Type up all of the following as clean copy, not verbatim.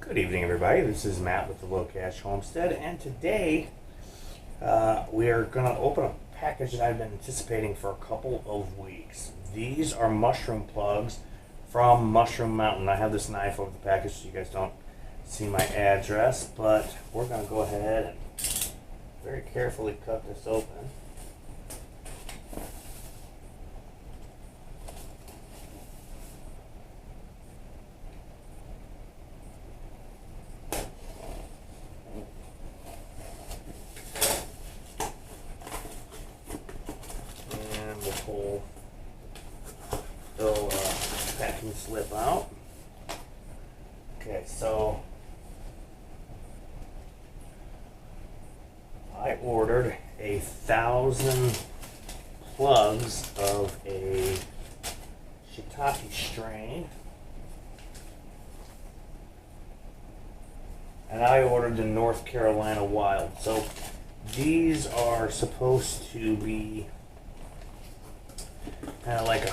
Good evening, everybody. This is Matt with the Low Cash Homestead, and today we are going to open a package that I've been anticipating for a couple of weeks. These are mushroom plugs from Mushroom Mountain. I have this knife over the package so you guys don't see my address, but we're going to go ahead and very carefully cut this open. Pull the packing slip out. Okay, so I ordered 1,000 plugs of a Shiitake strain, and I ordered the North Carolina Wild. So these are supposed to be kind of like a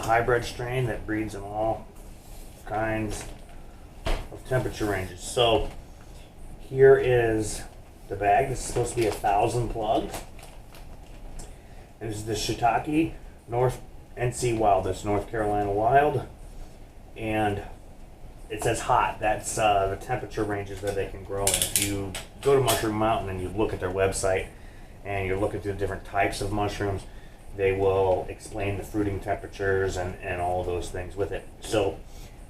hybrid strain that breeds in all kinds of temperature ranges. So here is the bag. This is supposed to be 1,000 plugs. This is the Shiitake North NC Wild. That's North Carolina Wild, and it says hot. That's the temperature ranges that they can grow in. If you go to Mushroom Mountain and you look at their website and you're looking through the different types of mushrooms, they will explain the fruiting temperatures and all those things with it. So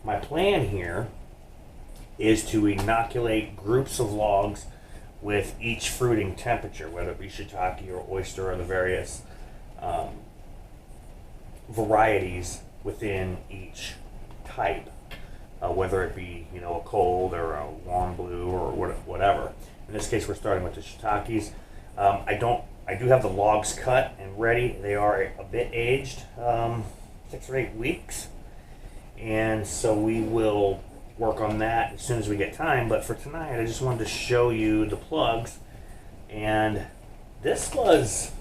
my plan here is to inoculate groups of logs with each fruiting temperature, whether it be Shiitake or oyster or the various varieties within each type, whether it be a cold or a warm blue or whatever. In this case, we're starting with the Shiitakes. I do have the logs cut and ready. They are a bit aged, 6 or 8 weeks. And so we will work on that as soon as we get time. But for tonight, I just wanted to show you the plugs. And this was,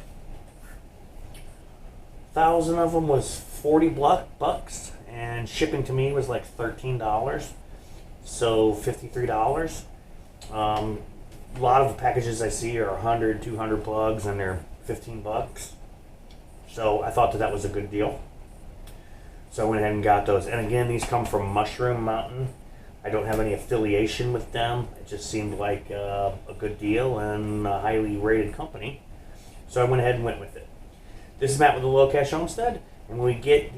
1,000 of them was 40 bucks. And shipping to me was like $13. So $53. A lot of the packages I see are 100, 200 plugs, and they're 15 bucks. So I thought that was a good deal. So I went ahead and got those. And again, these come from Mushroom Mountain. I don't have any affiliation with them. It just seemed like a good deal and a highly rated company. So I went ahead and went with it. This is Matt with the Low Cash Homestead. And when we get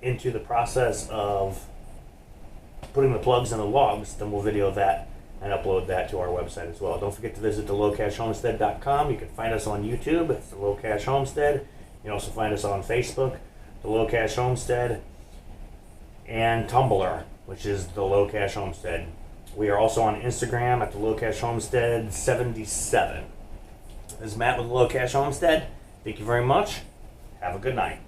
into the process of putting the plugs in the logs, then we'll video that and upload that to our website as well. Don't forget to visit thelowcashhomestead.com. You can find us on YouTube. It's The Low Cash Homestead. You can also find us on Facebook, The Low Cash Homestead, and Tumblr, which is The Low Cash Homestead. We are also on Instagram at The Low Cash Homestead 77. This is Matt with The Low Cash Homestead. Thank you very much. Have a good night.